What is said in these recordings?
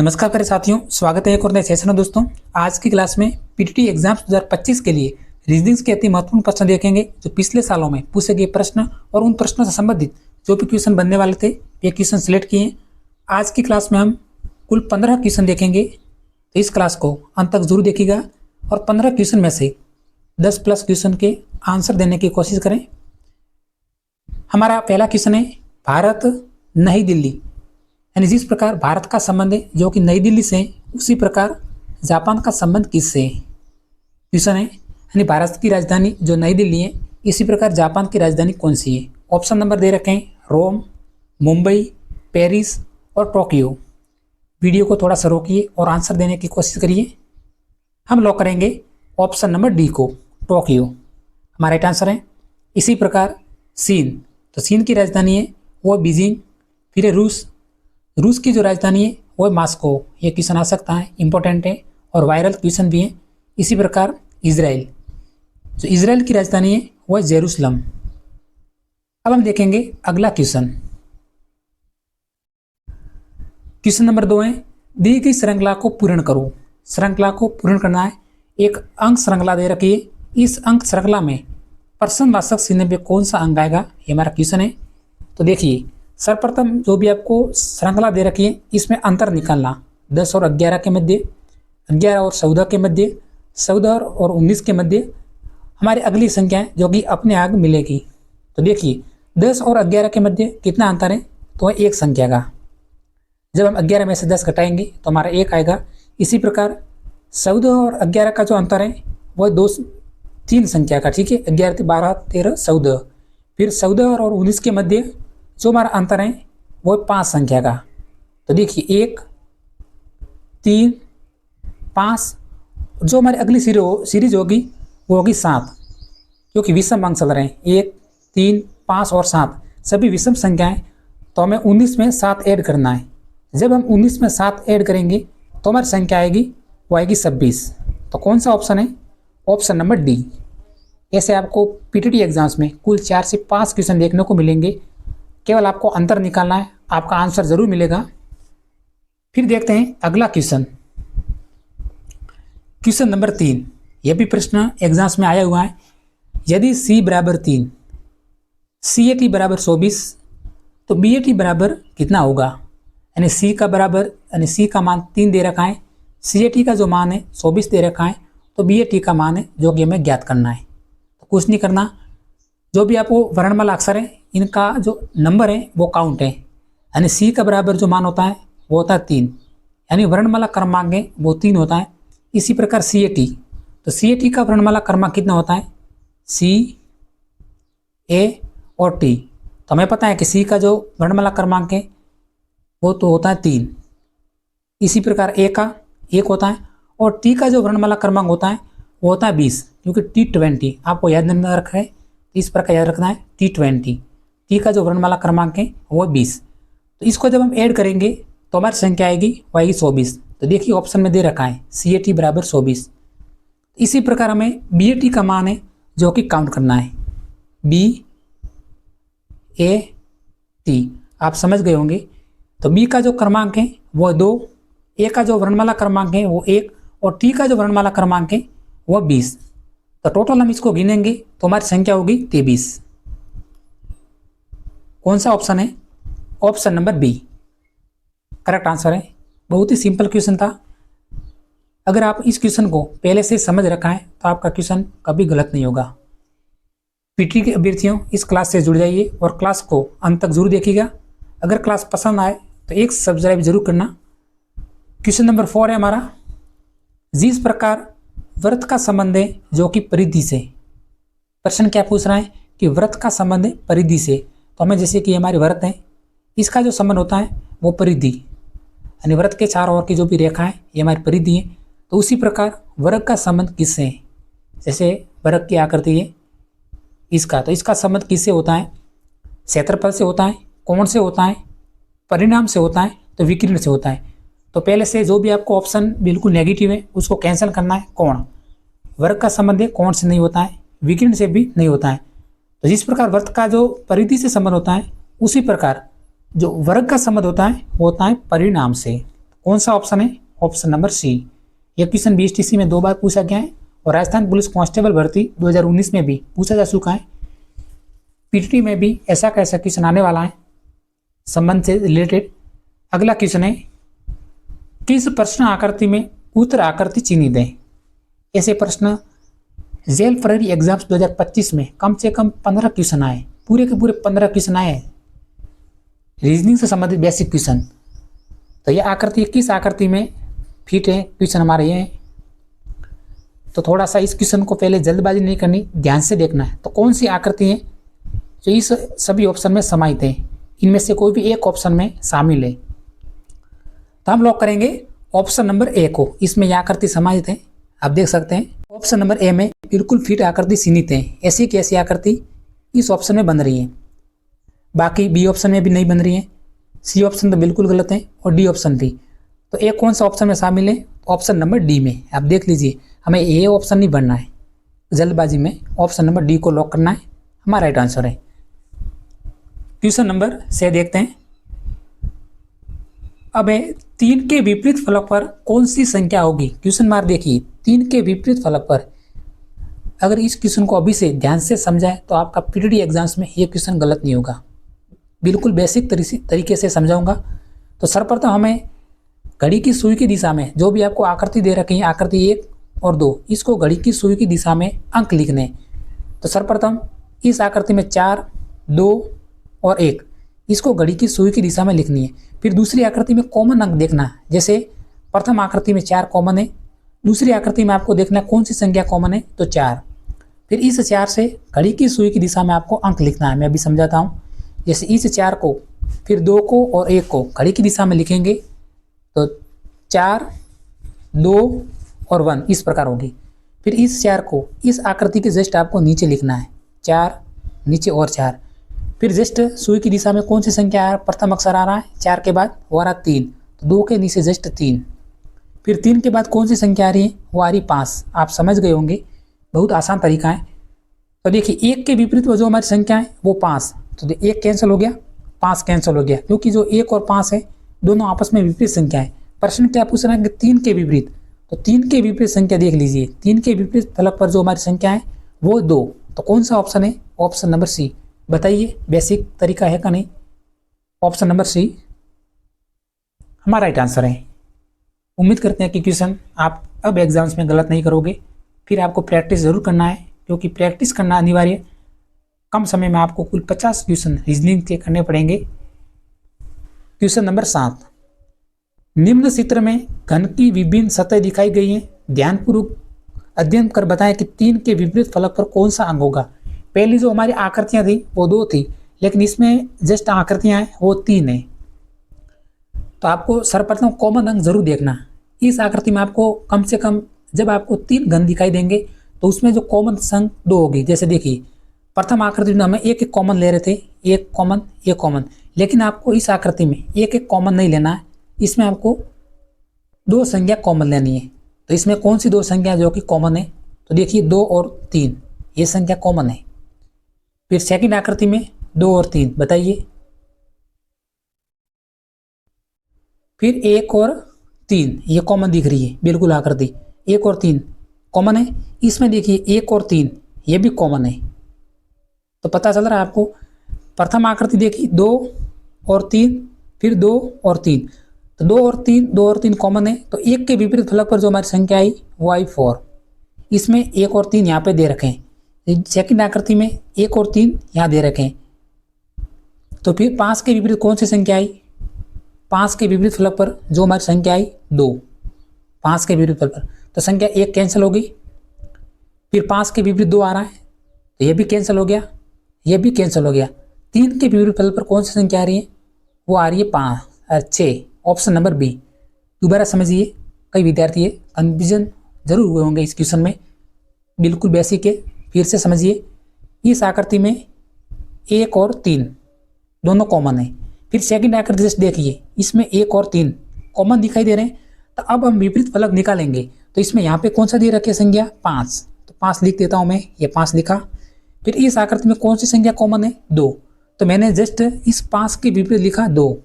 नमस्कार प्यारे साथियों, स्वागत है एक और नए सेशन में। दोस्तों, आज की क्लास में पीटीटी एग्जाम्स 2025 के लिए रीजनिंग्स के अति महत्वपूर्ण प्रश्न देखेंगे जो पिछले सालों में पूछे गए प्रश्न और उन प्रश्नों से संबंधित जो भी क्वेश्चन बनने वाले थे ये क्वेश्चन सिलेक्ट किए हैं। आज की क्लास में हम कुल 15 क्वेश्चन देखेंगे, तो इस क्लास को अंत तक जरूर देखिएगा और 15 क्वेश्चन में से 10+ क्वेश्चन के आंसर देने की कोशिश करें। हमारा पहला क्वेश्चन है भारत नई दिल्ली, यानी जिस प्रकार भारत का संबंध है जो कि नई दिल्ली से, उसी प्रकार जापान का संबंध किससे है। क्वेश्चन है यानी भारत की राजधानी जो नई दिल्ली है, इसी प्रकार जापान की राजधानी कौन सी है। ऑप्शन नंबर दे रखे हैं रोम, मुंबई, पेरिस और टोक्यो। वीडियो को थोड़ा सा रोकिए और आंसर देने की कोशिश करिए। हम लॉक करेंगे ऑप्शन नंबर डी को, टोक्यो हमारा राइट आंसर है। इसी प्रकार चीन, तो चीन की राजधानी है वो बीजिंग। फिर है रूस की जो राजधानी है वो है मॉस्को। ये क्वेश्चन आ सकता है, इंपॉर्टेंट है और वायरल क्वेश्चन भी है। इसी प्रकार इजराइल, जो इजराइल की राजधानी है वो है जेरूसलम। अब हम देखेंगे अगला क्वेश्चन। क्वेश्चन नंबर 2 है दी गई श्रृंखला को पूर्ण करो। श्रृंखला को पूर्ण करना है, एक अंक श्रृंखला दे रखी है। इस अंक श्रृंखला में प्रश्नवाचक चिन्ह पे कौन सा अंक आएगा, ये हमारा क्वेश्चन है। तो देखिए, सर्वप्रथम जो भी आपको श्रृंखला दे रखी है इसमें अंतर निकालना। 10 और 11 के मध्य, 11 और 14 के मध्य, 14 और 19 के मध्य हमारी अगली संख्या है जो कि अपने आगे मिलेगी। तो देखिए 10 और 11 के मध्य कितना अंतर है, तो है एक संख्या का। जब हम 11 में से 10 घटाएंगे तो हमारा 1 आएगा। इसी प्रकार 14 और 11 का जो अंतर है वह 3 संख्या का, ठीक है। 11, 12, 13, 14। फिर 14 और 19 के मध्य जो हमारा अंतर है वो 5 संख्या का। तो देखिए 1, 3, 5। जो हमारी अगली सीरीज होगी वो होगी 7, क्योंकि विषम अंक चल रहे हैं। 1, 3, 5 और 7 सभी विषम संख्याएं, तो हमें 19 में 7 ऐड करना है। जब हम 19 में 7 ऐड करेंगे तो हमारी संख्या आएगी, वो आएगी 26। तो कौन सा ऑप्शन है, ऑप्शन नंबर डी। ऐसे आपको पीटीटी एग्जाम्स में कुल 4 से 5 क्वेश्चन देखने को मिलेंगे, केवल आपको अंतर निकालना है, आपका आंसर जरूर मिलेगा। फिर देखते हैं अगला क्वेश्चन। क्वेश्चन नंबर 3, यह भी प्रश्न एग्जाम्स में आया हुआ है। यदि C बराबर 3, CAT बराबर 24, तो BAT बराबर कितना होगा। यानी C का बराबर, यानी C का मान 3 दे रखा है, CAT का जो मान है 24 दे रखा है, तो BAT का मान है जो कि हमें ज्ञात करना है। तो कुछ नहीं करना, जो भी आपको वर्णमाला अक्षर है इनका जो नंबर है वो काउंट है। यानी C का बराबर जो मान होता है वो होता है 3, यानी वर्णमाला क्रमांक है वो 3 होता है। इसी प्रकार CAT, तो CAT का वर्णमाला क्रमांक कितना होता है, C, A और T। तो हमें पता है कि C का जो वर्णमाला क्रमांक है वो तो होता है 3। इसी प्रकार A का 1 होता है और T का जो वर्णमाला क्रमांक होता है वो होता है 20, क्योंकि T20 आपको याद नहीं रखना है, इस प्रकार याद रखना है T20। टी का जो वर्णमाला क्रमांक है वो 20। तो इसको जब हम ऐड करेंगे तो हमारी संख्या आएगी वो आएगी 24। तो देखिए ऑप्शन में दे रखा है CAT बराबर 24। इसी प्रकार हमें BAT का मान है जो कि काउंट करना है, BAT। आप समझ गए होंगे। तो B का जो क्रमांक है वो 2, A का जो वर्णमाला क्रमांक है वो 1 और T का जो वर्णमाला क्रमांक है वो 20। तो टोटल हम इसको गिनेंगे तो हमारी संख्या होगी 23। कौन सा ऑप्शन है, option number B correct answer है। बहुत ही सिंपल क्वेश्चन था। अगर आप इस क्वेश्चन को पहले से समझ रखा है तो आपका क्वेश्चन कभी गलत नहीं होगा। पीटी के अभ्यर्थियों, इस क्लास से जुड़ जाइए और क्लास को अंत तक जरूर देखिएगा। अगर क्लास पसंद आए तो एक सब्सक्राइब जरूर करना। क्वेश्चन नंबर 4 है हमारा, जिस प्रकार व्रत का संबंध है जो कि परिधि से। प्रश्न क्या पूछ रहा है कि व्रत का संबंध है परिधि से। तो हमें जैसे कि हमारी व्रत है, इसका जो संबंध होता है वो परिधि, यानी व्रत के चारों ओर की जो भी रेखा है ये हमारी परिधि है। तो उसी प्रकार वर्ग का संबंध किससे है, जैसे वर्ग की आकृति है इसका, तो इसका संबंध किससे होता है, क्षेत्रफल से होता है, कोण से होता है, परिणाम से होता है, तो विकिरण से होता है। तो पहले से जो भी आपको ऑप्शन बिल्कुल नेगेटिव है उसको कैंसिल करना है। कोण, वर्ग का संबंध है कोण से नहीं होता है, विकिरण से भी नहीं होता है। तो जिस प्रकार वर्त का जो परिधि से संबंध होता है, उसी प्रकार जो वर्ग का संबंध होता है वो होता है परिणाम से। कौन सा ऑप्शन है? Option number C. यह क्वेश्चन बीएसटीसी में 2 बार पूछा गया है और राजस्थान पुलिस कांस्टेबल भर्ती 2019 में भी पूछा जा चुका है। पीटीटी में भी ऐसा कैसा क्वेश्चन आने वाला है संबंध से रिलेटेड। अगला क्वेश्चन है, किस प्रश्न आकृति में उत्तर आकृति चिन्हित है? ऐसे प्रश्न जेल फरवरी एग्जाम्स 2025 में कम से कम 15 क्वेश्चन आए, पूरे के पूरे 15 क्वेश्चन आए रीजनिंग से संबंधित बेसिक क्वेश्चन। तो यह आकृति किस आकृति में फिट है क्वेश्चन हमारे ये। तो थोड़ा सा इस क्वेश्चन को पहले जल्दबाजी नहीं करनी, ध्यान से देखना है। तो कौन सी आकृति है जो इस सभी ऑप्शन में समाहित है? इनमें से कोई भी एक ऑप्शन में शामिल है। तो हम लॉक करेंगे ऑप्शन नंबर ए को। इसमें यह आकृति समाहित है, आप देख सकते हैं। ऑप्शन नंबर ए में बिल्कुल फिट आकृति चिन्हित है। ऐसी की ऐसी आकृति इस ऑप्शन में बन रही है, बाकी बी ऑप्शन में भी नहीं बन रही है। सी ऑप्शन तो बिल्कुल गलत है और डी ऑप्शन भी। तो ए कौन सा ऑप्शन में शामिल है? ऑप्शन नंबर डी में। आप देख लीजिए, हमें ए ऑप्शन नहीं बनना है जल्दबाजी में, ऑप्शन नंबर डी को लॉक करना है, हमारा राइट आंसर है। क्वेश्चन नंबर 6 देखते हैं। अब 3 के विपरीत फलक पर कौन सी संख्या होगी? क्वेश्चन मार्क देखिए, 3 के विपरीत फलक पर। अगर इस क्वेश्चन को अभी से ध्यान से समझाएं तो आपका पीटीटी एग्जाम्स में ये क्वेश्चन गलत नहीं होगा। बिल्कुल बेसिक तरीके से समझाऊंगा। तो सर्वप्रथम हमें घड़ी की सुई की दिशा में जो भी आपको आकृति दे रखी है, आकृति 1 और 2, इसको घड़ी की सुई की दिशा में अंक लिखने। तो सर्वप्रथम इस आकृति में 4, 2 और 1, इसको घड़ी की सुई की दिशा में लिखनी है। फिर दूसरी आकृति में कॉमन अंक देखना है। जैसे प्रथम आकृति में 4 कॉमन है, दूसरी आकृति में आपको देखना है कौन सी संख्या कॉमन है, तो 4। फिर इस 4 से घड़ी की सुई की दिशा में आपको अंक लिखना है। मैं अभी समझाता हूँ। जैसे इस 4 को, फिर 2 को और 1 को घड़ी की दिशा में लिखेंगे तो 4, 2 और 1 इस प्रकार होगी। फिर इस 4 को इस आकृति के जस्ट आपको नीचे लिखना है, 4 नीचे और 4। फिर जस्ट सुई की दिशा में कौन सी संख्या प्रथम अक्षर आ रहा है? 4 के बाद वो आ रहा 3, तो 2 के नीचे जस्ट 3। फिर 3 के बाद कौन सी संख्या आ रही है? वो आ रही 5। आप समझ गए होंगे, बहुत आसान तरीका है। तो देखिए 1 के विपरीत जो हमारी संख्या है वो 5, तो 1 कैंसिल हो गया, 5 कैंसिल हो गया, क्योंकि जो 1 और 5 है दोनों आपस में विपरीत संख्या है। प्रश्न क्या पूछ रहा है कि 3 के विपरीत, तो 3 के विपरीत संख्या देख लीजिए। 3 के विपरीत फलक पर जो हमारी संख्या है वो 2। तो कौन सा ऑप्शन है? Option number C. बताइए बेसिक तरीका है का नहीं? ऑप्शन नंबर सी हमारा राइट आंसर है। उम्मीद करते हैं कि क्वेश्चन आप अब एग्जाम्स में गलत नहीं करोगे। फिर आपको प्रैक्टिस ज़रूर करना है, क्योंकि प्रैक्टिस करना अनिवार्य। कम समय में आपको कुल 50 क्वेश्चन रीजनिंग के करने पड़ेंगे। क्वेश्चन नंबर 7, निम्न चित्र में घन की विभिन्न सतह दिखाई गई हैं। ध्यानपूर्वक अध्ययन कर बताएं कि 3 के विपरीत फलक पर कौन सा अंक होगा। पहली जो हमारी आकृतियां थी वो 2 थी, लेकिन इसमें जस्ट आकृतियां हैं वो 3 है। तो आपको सर्वप्रथम कॉमन अंक जरूर देखना। इस आकृति में आपको कम से कम जब आपको 3 घन दिखाई देंगे तो उसमें जो कॉमन अंक 2 होगी। जैसे देखिए प्रथम आकृति में हमें एक कॉमन ले रहे थे, एक कॉमन, लेकिन आपको इस आकृति में एक कॉमन नहीं लेना है। इसमें आपको 2 संख्या कॉमन लेनी है। तो इसमें कौन सी 2 संख्या जो कि कॉमन है? तो देखिए 2 और 3 ये संख्या कॉमन है। फिर सेकंड आकृति में 2 और 3, बताइए। फिर 1 और 3 ये कॉमन दिख रही है, बिल्कुल आकृति 1 और 3 कॉमन है। इसमें देखिए 1 और 3 ये भी कॉमन है। तो पता चल रहा है आपको। प्रथम आकृति देखिए 2 और 3, फिर 2 और 3, तो 2 और 3 कॉमन है। तो 1 के विपरीत फलक पर जो हमारी संख्या आई वो आई 4। इसमें 1 और 3 यहाँ पे दे रखे हैं। सेकंड आकृति में 1 और 3 यहाँ दे रखे हैं। तो फिर 5 के विपरीत कौन सी संख्या आई? 5 के विपरीत फलक पर जो हमारी संख्या आई 2, 5 के विपरीत फलक पर, तो संख्या 1 कैंसिल हो गई। फिर 5 के विपरीत 2 आ रहा है, तो ये भी कैंसिल हो गया, ये भी कैंसिल हो गया। 3 के विपरीत फलक पर कौन सी संख्या आ रही है? वो आ रही है 5 और 6, ऑप्शन नंबर बी। दोबारा समझिए, कई विद्यार्थी कन्फ्यूजन जरूर हुए होंगे इस क्वेश्चन में, बिल्कुल बेसिक है। फिर से समझिए, इस आकृति में 1 और 3 दोनों कॉमन है। फिर सेकंड आकृति जस्ट देखिए, इसमें 1 और 3 कॉमन दिखाई दे रहे हैं। तो अब हम विपरीत फलक निकालेंगे। तो इसमें यहाँ पे कौन सा दे रखे संख्या? 5, तो 5 लिख देता हूँ मैं, ये 5 लिखा। फिर इस आकृति में कौन सी संख्या कॉमन है? 2, तो मैंने जस्ट इस 5 के विपरीत लिखा 2,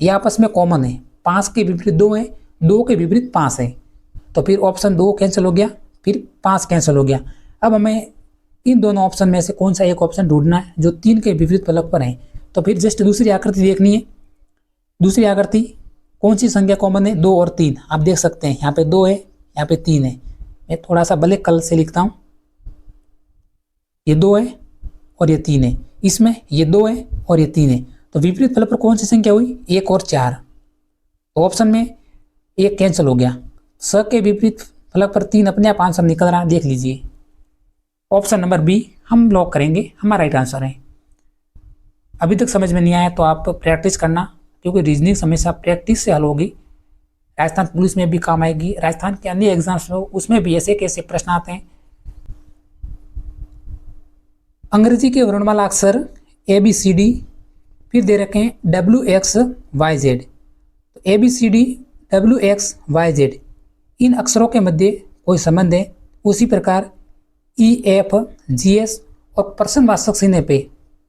ये आपस में कॉमन है। 5 के विपरीत 2 है, 2 के विपरीत 5 है, तो फिर ऑप्शन 2 कैंसिल हो गया, फिर 5 कैंसिल हो गया। अब हमें इन दोनों ऑप्शन में से कौन सा एक ऑप्शन ढूंढना है जो 3 के विपरीत फलक पर है। तो फिर जस्ट दूसरी आकृति देखनी है। दूसरी आकृति कौन सी संख्या कॉमन है, 2 और 3। आप देख सकते हैं यहाँ पे 2 है, यहाँ पे 3 है। मैं थोड़ा सा ब्लैक कलर से लिखता हूँ, ये 2 है और ये 3 है, इसमें ये 2 है और ये 3 है। तो विपरीत फलक पर कौन सी संख्या हुई, 1 और 4। तो ऑप्शन में 1 कैंसिल हो गया। स के विपरीत फलक पर 3 अपने आप आंसर निकल रहा है, देख लीजिए। ऑप्शन नंबर बी हम लॉक करेंगे, हमारा राइट आंसर है। अभी तक समझ में नहीं आया तो आप प्रैक्टिस करना, क्योंकि रीजनिंग हमेशा प्रैक्टिस से हल होगी। राजस्थान पुलिस में भी काम आएगी, राजस्थान के अन्य एग्जाम्स में उसमें भी ऐसे कैसे प्रश्न आते हैं। अंग्रेजी के वर्णमाला अक्षर ABCD, फिर दे रखे हैं WXYZ। तो ABCD WXYZ इन अक्षरों के मध्य कोई संबंध है। उसी प्रकार EFGS और प्रश्नवाचक चिन्ह पे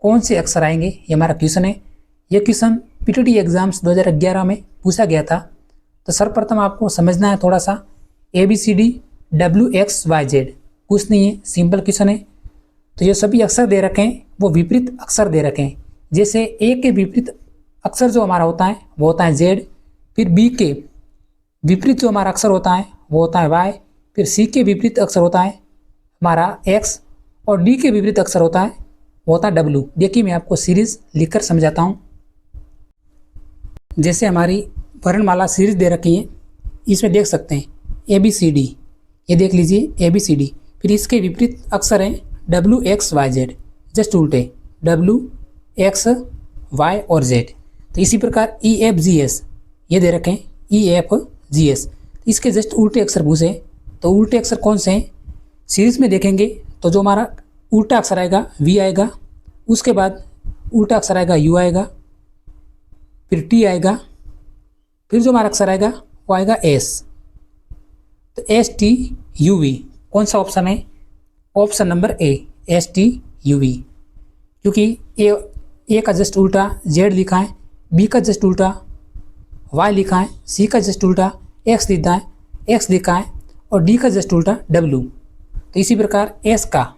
कौन से अक्षर आएंगे, ये हमारा क्वेश्चन है। ये क्वेश्चन PTT एग्जाम्स 2011 में पूछा गया था। तो सर्वप्रथम आपको समझना है थोड़ा सा, ABCD WXYZ कुछ नहीं है, सिंपल क्वेश्चन है। तो ये सभी अक्षर दे रखे हैं, वो विपरीत अक्षर दे रखे हैं। जैसे A के विपरीत अक्षर जो हमारा होता है वो होता है Z, फिर B के विपरीत जो हमारा अक्षर होता है वो होता है Y, फिर C के विपरीत अक्षर होता है हमारा X, और D के विपरीत अक्षर होता है वो होता है W। देखिए मैं आपको सीरीज लिखकर समझाता हूँ। जैसे हमारी वर्णमाला सीरीज दे रखी है, इसमें देख सकते हैं ABCD, ये देख लीजिए ABCD, फिर इसके विपरीत अक्षर हैं WXYZ, जस्ट उल्टे W X Y और Z। तो इसी प्रकार EFGS ये दे रखे हैं EFGS, इसके जस्ट उल्टे अक्षर पूछे। तो उल्टे अक्षर कौन से हैं, सीरीज में देखेंगे तो जो हमारा उल्टा अक्षर आएगा V आएगा, उसके बाद उल्टा अक्षर आएगा U आएगा, फिर T आएगा, फिर जो हमारा अक्षर आएगा वो आएगा S। तो STUV कौन सा ऑप्शन है, ऑप्शन नंबर A STUV, क्योंकि ए का जस्ट उल्टा Z लिखा है, B का जस्ट उल्टा Y लिखा है, C का जस्ट उल्टा X लिखा है और D का जस्ट उल्टा W। तो इसी प्रकार S का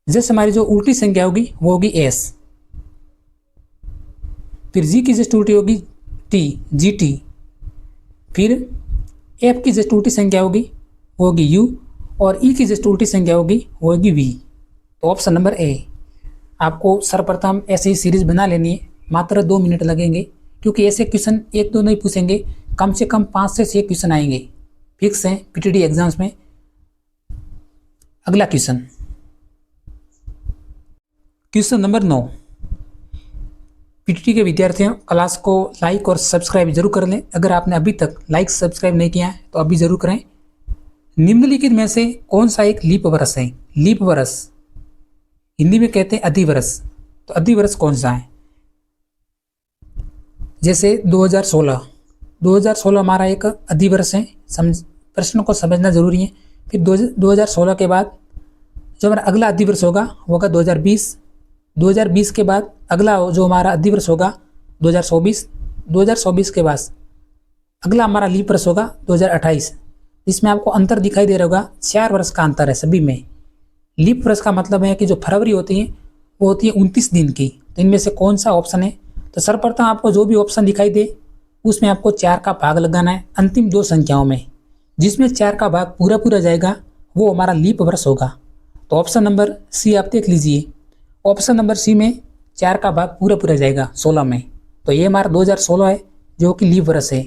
जस्ट हमारी जो उल्टी संख्या होगी वो होगी S, फिर G की जस्ट उल्टी होगी T GT, फिर F की जस्ट उल्टी संख्या होगी वो होगी U, और E की जस्ट उल्टी संख्या होगी वो होगी V। तो ऑप्शन नंबर A। आपको सर्वप्रथम ऐसे ही सीरीज बना लेनी है, मात्र 2 मिनट लगेंगे, क्योंकि ऐसे क्वेश्चन 1-2 नहीं पूछेंगे, कम से कम 5 से 6 क्वेश्चन आएंगे, फिक्स हैं PTT एग्जाम्स में। अगला क्वेश्चन, क्वेश्चन नंबर 9। PTT के विद्यार्थियों क्लास को लाइक और सब्सक्राइब जरूर कर लें। अगर आपने अभी तक लाइक सब्सक्राइब नहीं किया है तो अभी जरूर करें। निम्नलिखित में से कौन सा एक लीप वर्ष है, लीप वर्ष हिंदी में कहते हैं अधिवर्ष। तो अधिवर्ष कौन सा है, जैसे 2016 हमारा एक अधिवर्ष है, प्रश्न को समझना जरूरी है। फिर 2016 के बाद जो हमारा अगला अधिवर्ष होगा वो होगा 2020 के बाद अगला जो हमारा अधिवर्ष होगा 2024 के बाद अगला हमारा लीप वर्ष होगा 2028। इसमें आपको अंतर दिखाई दे रहा होगा, 4 वर्ष का अंतर है सभी में। लीप वर्ष का मतलब है कि जो फरवरी होती है वो होती है 29 दिन की। तो इनमें से कौन सा ऑप्शन है, तो सर्वप्रथम आपको जो भी ऑप्शन दिखाई दे उसमें आपको 4 का भाग लगाना है अंतिम 2 संख्याओं में, जिसमें 4 का भाग पूरा जाएगा वो हमारा लीप वर्ष होगा। तो ऑप्शन नंबर सी आप देख लीजिए, ऑप्शन नंबर सी में 4 का भाग पूरा जाएगा 16 में। तो ये हमारा 2016 है जो कि लीप वर्ष है।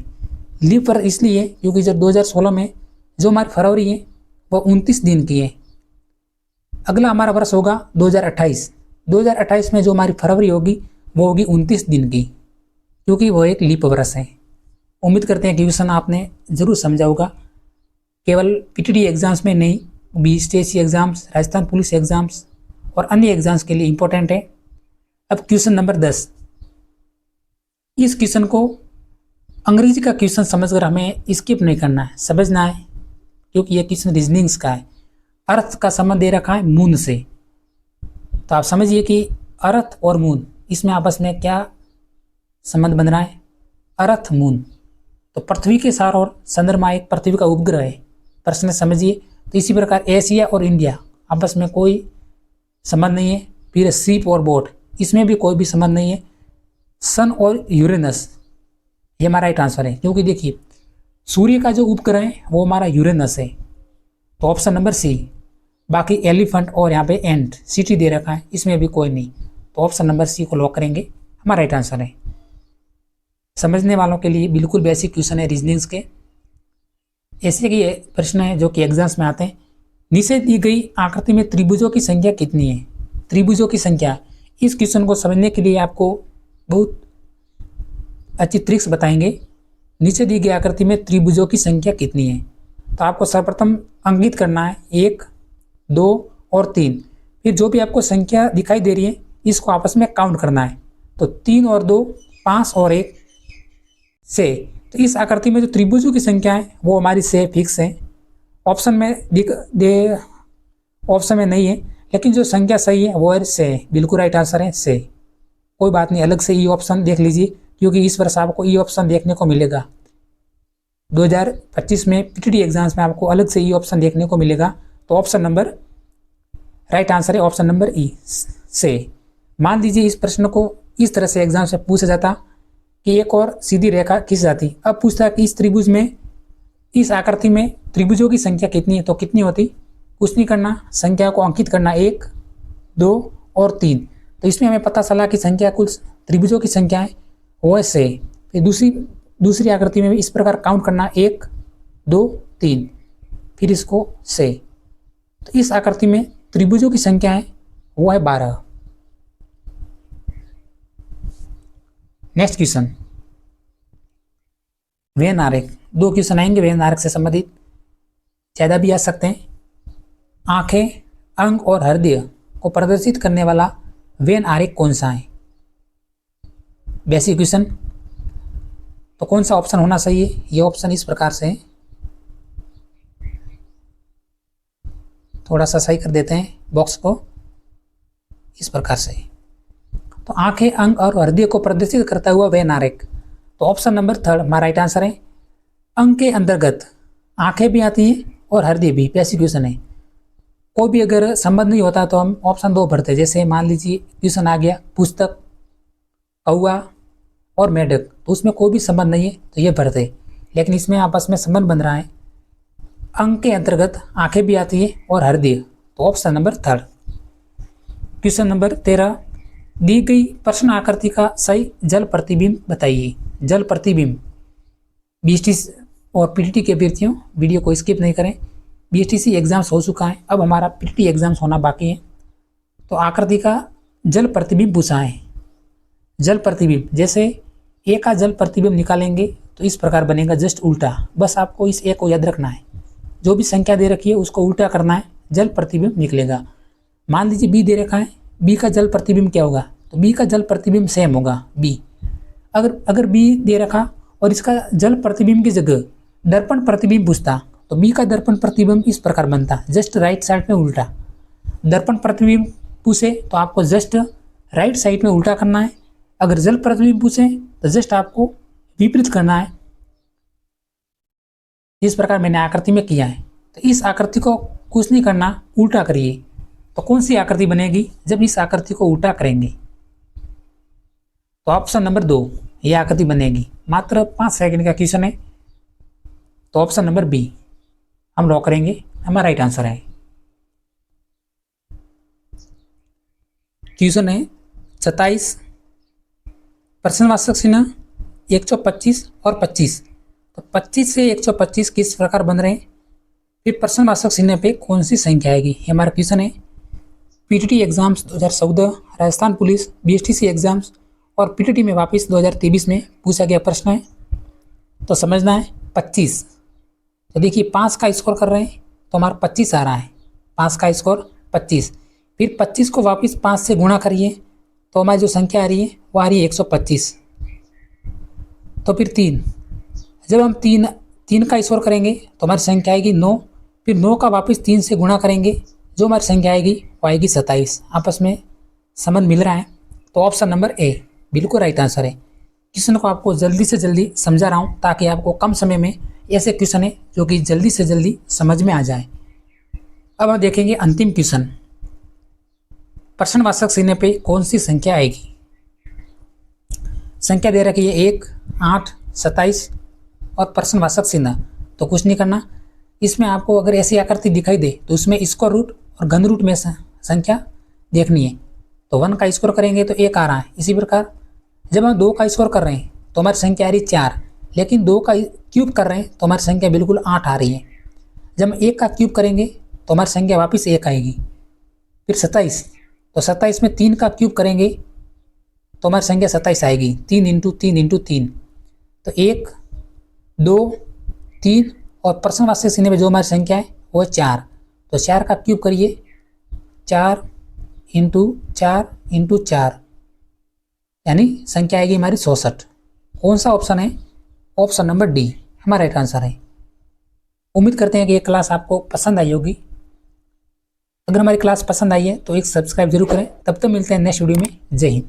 लीप वर्ष इसलिए क्योंकि जब 2016 में जो हमारी फरवरी है वो 29 दिन की है। अगला हमारा वर्ष होगा 2028 में जो हमारी फरवरी होगी वो होगी 29 दिन की, क्योंकि वो एक लीप वर्ष है। उम्मीद करते हैं कि क्वेश्चन आपने जरूर समझा होगा। केवल PTT एग्जाम्स में नहीं, BSTC exams, Rajasthan police exams और अन्य एग्जाम्स के लिए इम्पोर्टेंट है। अब क्वेश्चन नंबर 10। इस क्वेश्चन को अंग्रेजी का क्वेश्चन समझकर हमें स्किप नहीं करना है, समझना है, क्योंकि यह क्वेश्चन रीजनिंग्स का है। अर्थ का संबंध दे रखा है मून से, तो आप समझिए कि अर्थ और मून इसमें आपस में क्या संबंध बन रहा है। Earth moon. तो पृथ्वी के सार और चंद्रमा एक पृथ्वी का उपग्रह है। प्रश्न समझिए। तो इसी प्रकार एशिया और इंडिया आपस में कोई संबंध नहीं है। फिर शिप और बोट, इसमें भी कोई भी संबंध नहीं है। सन और यूरेनस, ये हमारा राइट आंसर है, क्योंकि देखिए सूर्य का जो उपग्रह है वो हमारा यूरेनस है। तो ऑप्शन नंबर सी। बाकी एलिफेंट और यहाँ पे एंट सिटी दे रखा है, इसमें भी कोई नहीं। तो ऑप्शन नंबर सी को लॉक करेंगे, हमारा राइट आंसर है। समझने वालों के लिए बिल्कुल बेसिक क्वेश्चन है रीजनिंग्स के। ऐसे के प्रश्न है जो कि एग्जाम्स में आते हैं। नीचे दी गई आकृति में त्रिभुजों की संख्या कितनी है? त्रिभुजों की संख्या, इस क्वेश्चन को समझने के लिए आपको बहुत अच्छी ट्रिक्स बताएंगे। नीचे दी गई आकृति में त्रिभुजों की संख्या कितनी है? तो आपको सर्वप्रथम अंकित करना है 1, 2 और 3। फिर जो भी आपको संख्या दिखाई दे रही है इसको आपस में काउंट करना है। तो 3 और 2, 5 और 1, 6। तो इस आकृति में जो त्रिभुजों की संख्या है वो हमारी 6 फिक्स है। ऑप्शन में नहीं है, लेकिन जो संख्या सही है वो है 6, बिल्कुल राइट आंसर है 6। कोई बात नहीं, अलग से ई ऑप्शन देख लीजिए, क्योंकि इस वर्ष आपको ई ऑप्शन देखने को मिलेगा। 2025 में पीटीटी एग्जाम्स में आपको अलग से ई ऑप्शन देखने को मिलेगा। तो ऑप्शन नंबर राइट आंसर है ऑप्शन नंबर ई से। मान लीजिए इस प्रश्न को इस तरह से एग्जाम से पूछा जाता कि एक और सीधी रेखा खींच जाती। अब पूछता कि इस त्रिभुज में, इस आकृति में त्रिभुजों की संख्या कितनी है, तो कितनी होती? कुछ नहीं करना, संख्या को अंकित करना 1, 2 और 3। तो इसमें हमें पता चला कि संख्या, कुल त्रिभुजों की संख्या है वो है 6। फिर दूसरी आकृति में भी इस प्रकार काउंट करना 1, 2, 3, फिर इसको 6। तो इस आकृति में त्रिभुजों की संख्या है वो है 12। नेक्स्ट क्वेश्चन, वेन आरेख। 2 क्वेश्चन आएंगे वेन आरेख से संबंधित, ज़्यादा भी आ सकते हैं। आंखें, अंग और हृदय को प्रदर्शित करने वाला वेन आरेख कौन सा है? Basic question. तो कौन सा ऑप्शन होना चाहिए? ये ऑप्शन इस प्रकार से है, थोड़ा सा सही कर देते हैं बॉक्स को, इस प्रकार से। तो आंखें, अंग और हृदय को प्रदर्शित करता हुआ वेन आरेख। तो ऑप्शन नंबर 3 हमारा राइट आंसर है। अंग के अंतर्गत आंखें भी आती हैं और हृदय भी। बेसिक क्वेश्चन है, कोई भी अगर संबंध नहीं होता तो हम ऑप्शन 2 भरते। जैसे मान लीजिए क्वेश्चन आ गया पुस्तक, कौआ और मेढक, तो उसमें कोई भी संबंध नहीं है तो ये भरते। लेकिन इसमें आपस में संबंध बन रहा है। अंग के अंतर्गत आंखें भी आती है और हृदय, तो ऑप्शन नंबर 3। क्वेश्चन नंबर 13, दी गई प्रश्न आकृति का सही जल प्रतिबिंब बताइए। जल प्रतिबिंब, बीएसटीसी और पीटीटी के अभ्यर्थियों वीडियो को स्किप नहीं करें। बीएसटीसी एग्जाम्स हो चुका है, अब हमारा पीटीटी एग्जाम्स होना बाकी है। तो आकृति का जल प्रतिबिंब पूछा है। जल प्रतिबिंब, जैसे ए का जल प्रतिबिंब निकालेंगे तो इस प्रकार बनेगा, जस्ट उल्टा। बस आपको इस ए को याद रखना है, जो भी संख्या दे रखी है उसको उल्टा करना है, जल प्रतिबिंब निकलेगा। मान लीजिए बी दे रखा है, बी का जल प्रतिबिंब क्या होगा? तो बी का जल प्रतिबिंब सेम होगा बी। अगर बी दे रखा और इसका जल प्रतिबिंब की जगह दर्पण प्रतिबिंब पूछता तो बी का दर्पण प्रतिबिंब इस प्रकार बनता, जस्ट राइट साइड में उल्टा। दर्पण प्रतिबिंब पूछे तो आपको जस्ट राइट साइड में उल्टा करना है। अगर जल प्रतिबिंब पूछे तो जस्ट आपको विपरीत करना है। इस प्रकार मैंने आकृति में किया है। तो इस आकृति को कुछ नहीं करना, उल्टा करिए। तो कौन सी आकृति बनेगी जब इस आकृति को उल्टा करेंगे? तो ऑप्शन नंबर 2 ये आकृति बनेगी। मात्र 5 सेकंड का क्वेश्चन है। तो ऑप्शन नंबर बी हम लॉक करेंगे, हमारा राइट आंसर है। क्वेश्चन है 27, प्रश्नवाचक चिन्ह 125 और 25। तो 25 से 125 किस प्रकार बन रहे हैं? फिर प्रश्नवाचक चिन्ह पे कौन सी संख्या आएगी? ये हमारा क्वेश्चन है। PTT exams 2014, Rajasthan police, BSTC exams और पीटीटी में वापस 2023 में पूछा गया प्रश्न है। तो समझना है 25। तो देखिए 5 का स्कोर कर रहे हैं तो हमारा 25 आ रहा है, 5 का स्कोर 25। फिर 25 को वापस 5 से गुणा करिए तो हमारी जो संख्या आ रही है वो आ रही है 125। तो फिर 3, जब हम 3 का स्कोर करेंगे तो हमारी संख्या आएगी 9। फिर 9 का वापस 3 से गुणा करेंगे, जो हमारी संख्या आएगी वो आएगी 27। आपस में संबंध मिल रहा है। तो ऑप्शन नंबर ए बिल्कुल राइट आंसर है। क्वेश्चन को आपको जल्दी से जल्दी समझा रहा हूँ ताकि आपको कम समय में ऐसे क्वेश्चन है जो कि जल्दी से जल्दी समझ में आ जाए। अब हम देखेंगे अंतिम क्वेश्चन, प्रश्नवाचक चिन्ह पे कौन सी संख्या आएगी। संख्या दे रखी है 1, 8, 27 और प्रश्नवाचक चिन्ह। तो कुछ नहीं करना, इसमें आपको अगर ऐसी आकृति दिखाई दे तो उसमें स्क्वायर रूट और घन रूट में संख्या देखनी है। तो 1 का स्क्वायर करेंगे तो 1 आ रहा है। इसी प्रकार जब हम 2 का स्क्वायर कर रहे हैं तो हमारी संख्या आ रही 4, लेकिन 2 का क्यूब कर रहे हैं तो हमारी संख्या बिल्कुल 8 आ रही है। जब हम 1 का क्यूब करेंगे तो हमारी संख्या वापस 1 आएगी। फिर 27, तो 27 में 3 का क्यूब करेंगे तो हमारी संख्या 27 आएगी। 3 इंटू 3 इंटू 3, तो 1, 2, 3 और प्रश्नवाचक चिन्ह में जो हमारी संख्या है वो है 4। तो 4 का क्यूब करिए, 4 इंटू 4 इंटू 4, यानी संख्या आएगी हमारी 64। कौन सा ऑप्शन है? ऑप्शन नंबर डी हमारा राइट आंसर है। उम्मीद करते हैं कि ये क्लास आपको पसंद आई होगी। अगर हमारी क्लास पसंद आई है तो एक सब्सक्राइब जरूर करें। तब तक मिलते हैं नेक्स्ट वीडियो में। जय हिंद।